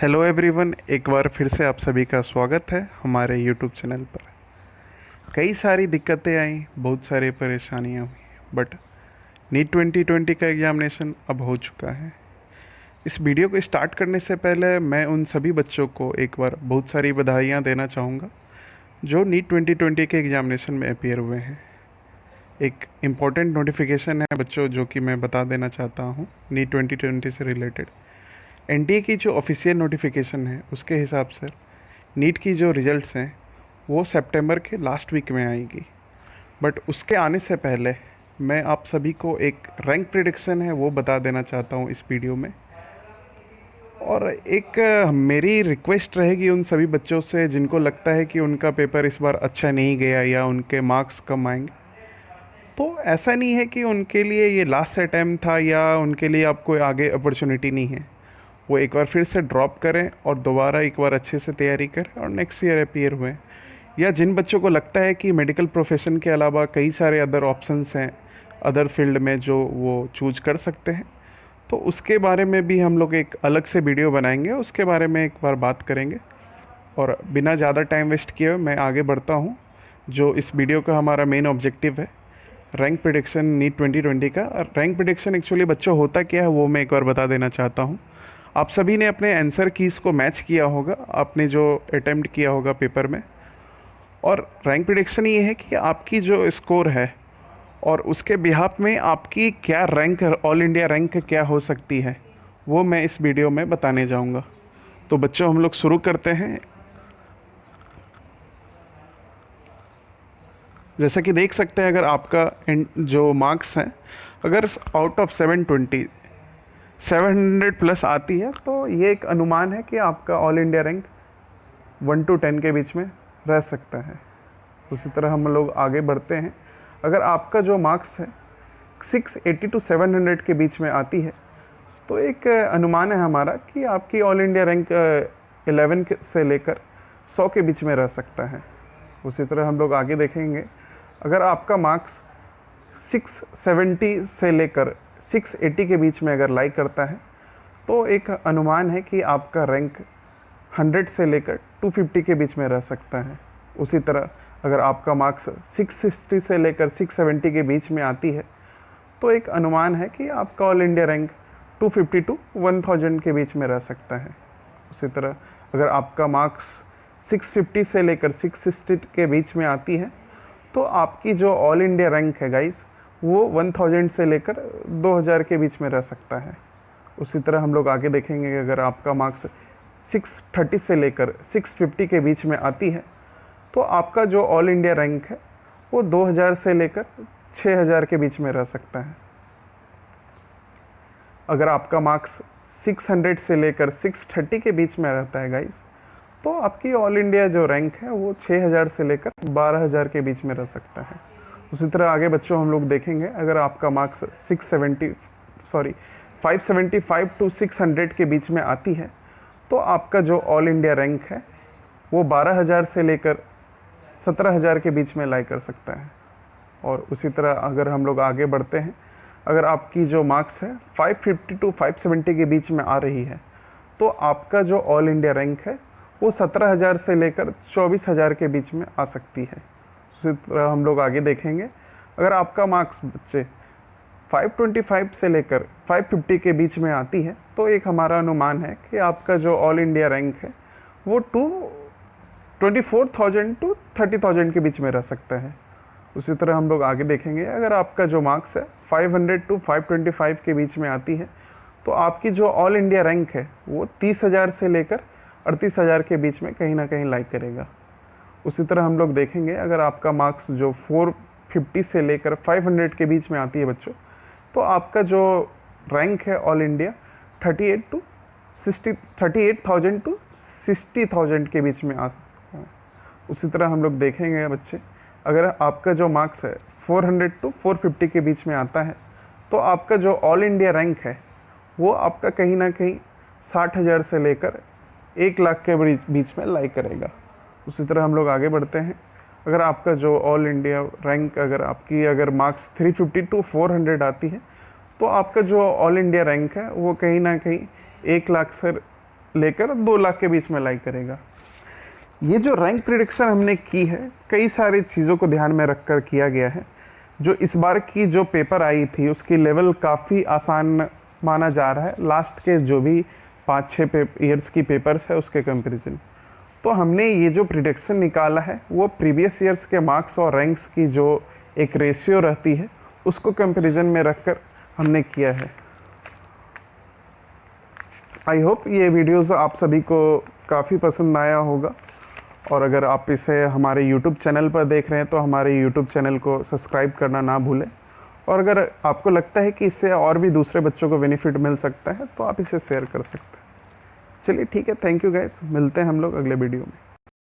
Hello everyone, एक बार फिर से आप सभी का स्वागत है हमारे यूट्यूब चैनल पर। कई सारी दिक्कतें आई, बहुत सारी परेशानियां हुई, बट नीट 2020 का एग्ज़ामिनेशन अब हो चुका है। इस वीडियो को स्टार्ट करने से पहले मैं उन सभी बच्चों को एक बार बहुत सारी बधाइयां देना चाहूँगा जो नीट 2020 के एग्ज़ामिनेशन में अपीयर हुए हैं। एक इम्पॉर्टेंट नोटिफिकेशन है बच्चों जो कि मैं बता देना चाहता हूँ नीट 2020 से रिलेटेड। एनटीए की जो ऑफिशियल नोटिफिकेशन है उसके हिसाब से नीट की जो रिजल्ट्स हैं वो सितंबर के लास्ट वीक में आएगी। बट उसके आने से पहले मैं आप सभी को एक रैंक प्रिडिक्शन है वो बता देना चाहता हूँ इस वीडियो में। और एक मेरी रिक्वेस्ट रहेगी उन सभी बच्चों से जिनको लगता है कि उनका पेपर इस बार अच्छा नहीं गया या उनके मार्क्स कम आएंगे। तो ऐसा नहीं है कि उनके लिए ये लास्ट अटैम्प्ट था या उनके लिए आपको आगे अपॉर्चुनिटी नहीं है। वो एक बार फिर से ड्रॉप करें और दोबारा एक बार अच्छे से तैयारी करें और नेक्स्ट ईयर अपीयर हुए। या जिन बच्चों को लगता है कि मेडिकल प्रोफेशन के अलावा कई सारे अदर ऑप्शंस हैं अदर फील्ड में जो वो चूज कर सकते हैं, तो उसके बारे में भी हम लोग एक अलग से वीडियो बनाएंगे, उसके बारे में एक बार बात करेंगे। और बिना ज़्यादा टाइम वेस्ट किए मैं आगे बढ़ता हूँ। जो इस वीडियो का हमारा मेन ऑब्जेक्टिव है रैंक प्रिडिक्शन नीट 2020 का। रैंक प्रिडिक्शन एक्चुअली बच्चों होता क्या है वो मैं एक बार बता देना चाहता हूँ। आप सभी ने अपने आंसर कीज़ को मैच किया होगा, आपने जो अटेम्प्ट किया होगा पेपर में। और रैंक प्रिडिक्शन ये है कि आपकी जो स्कोर है और उसके बिहाफ में आपकी क्या रैंक, ऑल इंडिया रैंक क्या हो सकती है, वो मैं इस वीडियो में बताने जाऊंगा। तो बच्चों हम लोग शुरू करते हैं। जैसा कि देख सकते हैं, अगर आपका जो मार्क्स हैं अगर आउट ऑफ 720 700 प्लस आती है तो ये एक अनुमान है कि आपका ऑल इंडिया रैंक 1 to 10 के बीच में रह सकता है। उसी तरह हम लोग आगे बढ़ते हैं। अगर आपका जो मार्क्स है 680 to 700 के बीच में आती है तो एक अनुमान है हमारा कि आपकी ऑल इंडिया रैंक 11 से लेकर 100 के बीच में रह सकता है। उसी तरह हम लोग आगे देखेंगे। अगर आपका मार्क्स 670 से लेकर 680 के बीच में अगर लाई करता है तो एक अनुमान है कि आपका रैंक 100 से लेकर 250 के बीच में रह सकता है। उसी तरह अगर आपका मार्क्स 660 से लेकर 670 के बीच में आती है तो एक अनुमान है कि आपका ऑल इंडिया रैंक 250 to 1000 के बीच में रह सकता है। उसी तरह अगर आपका मार्क्स 650 से लेकर 660 के बीच में आती है तो आपकी जो ऑल इंडिया रैंक है गाइस वो 1000 से लेकर 2000 के बीच में रह सकता है। उसी तरह हम लोग आगे देखेंगे कि अगर आपका मार्क्स 630 से लेकर 650 के बीच में आती है तो आपका जो ऑल इंडिया रैंक है वो 2000 से लेकर 6000 के बीच में रह सकता है। अगर आपका मार्क्स 600 से लेकर 630 के बीच में रहता है गाइस तो आपकी ऑल इंडिया जो रैंक है वो 6000 से लेकर 12000 के बीच में रह सकता है। उसी तरह आगे बच्चों हम लोग देखेंगे। अगर आपका मार्क्स 575 to 600 के बीच में आती है तो आपका जो ऑल इंडिया रैंक है वो 12000 से लेकर 17000 के बीच में लाई कर सकता है। और उसी तरह अगर हम लोग आगे बढ़ते हैं, अगर आपकी जो मार्क्स है 550 to 570 के बीच में आ रही है तो आपका जो ऑल इंडिया रैंक है वो 17000 से लेकर 24000 के बीच में आ सकती है। उसी तरह हम लोग आगे देखेंगे। अगर आपका मार्क्स बच्चे 525 से लेकर 550 के बीच में आती है तो एक हमारा अनुमान है कि आपका जो ऑल इंडिया रैंक है वो 24,000 to 30,000 के बीच में रह सकता है। उसी तरह हम लोग आगे देखेंगे। अगर आपका जो मार्क्स है 500 to 525 के बीच में आती है तो आपकी जो ऑल इंडिया रैंक है वो 30,000 से लेकर 38,000 के बीच में कहीं ना कहीं लाइक करेगा। उसी तरह हम लोग देखेंगे। अगर आपका मार्क्स जो 450 से लेकर 500 के बीच में आती है बच्चों तो आपका जो रैंक है ऑल इंडिया 38,000 to 60,000 के बीच में आ सकता है। उसी तरह हम लोग देखेंगे बच्चे। अगर आपका जो मार्क्स है 400 to 450 के बीच में आता है तो आपका जो ऑल इंडिया रैंक है वो आपका कहीं ना कहीं 60,000 से लेकर 1,00,000 के बीच में लाई करेगा। उसी तरह हम लोग आगे बढ़ते हैं। अगर आपका जो ऑल इंडिया रैंक अगर मार्क्स 350 to 400 आती है तो आपका जो ऑल इंडिया रैंक है वो कहीं ना कहीं 1,00,000 से लेकर 2 लाख के बीच में लाइक करेगा। ये जो रैंक प्रिडिक्शन हमने की है, कई सारी चीज़ों को ध्यान में रखकर किया गया है। जो इस बार की जो पेपर आई थी उसकी लेवल काफ़ी आसान माना जा रहा है लास्ट के जो भी 5-6 ईयर्स की पेपर्स है उसके कंपैरिजन। तो हमने ये जो प्रिडिक्शन निकाला है वो प्रीवियस ईयर्स के मार्क्स और रैंक्स की जो एक रेशियो रहती है उसको कंपैरिजन में रखकर हमने किया है। आई होप ये वीडियोस आप सभी को काफ़ी पसंद आया होगा, और अगर आप इसे हमारे YouTube चैनल पर देख रहे हैं तो हमारे YouTube चैनल को सब्सक्राइब करना ना भूलें, और अगर आपको लगता है कि इससे और भी दूसरे बच्चों को बेनिफिट मिल सकता है तो आप इसे शेयर कर सकते हैं। चलिए ठीक है, थैंक यू गाइस, मिलते हैं हम लोग अगले वीडियो में।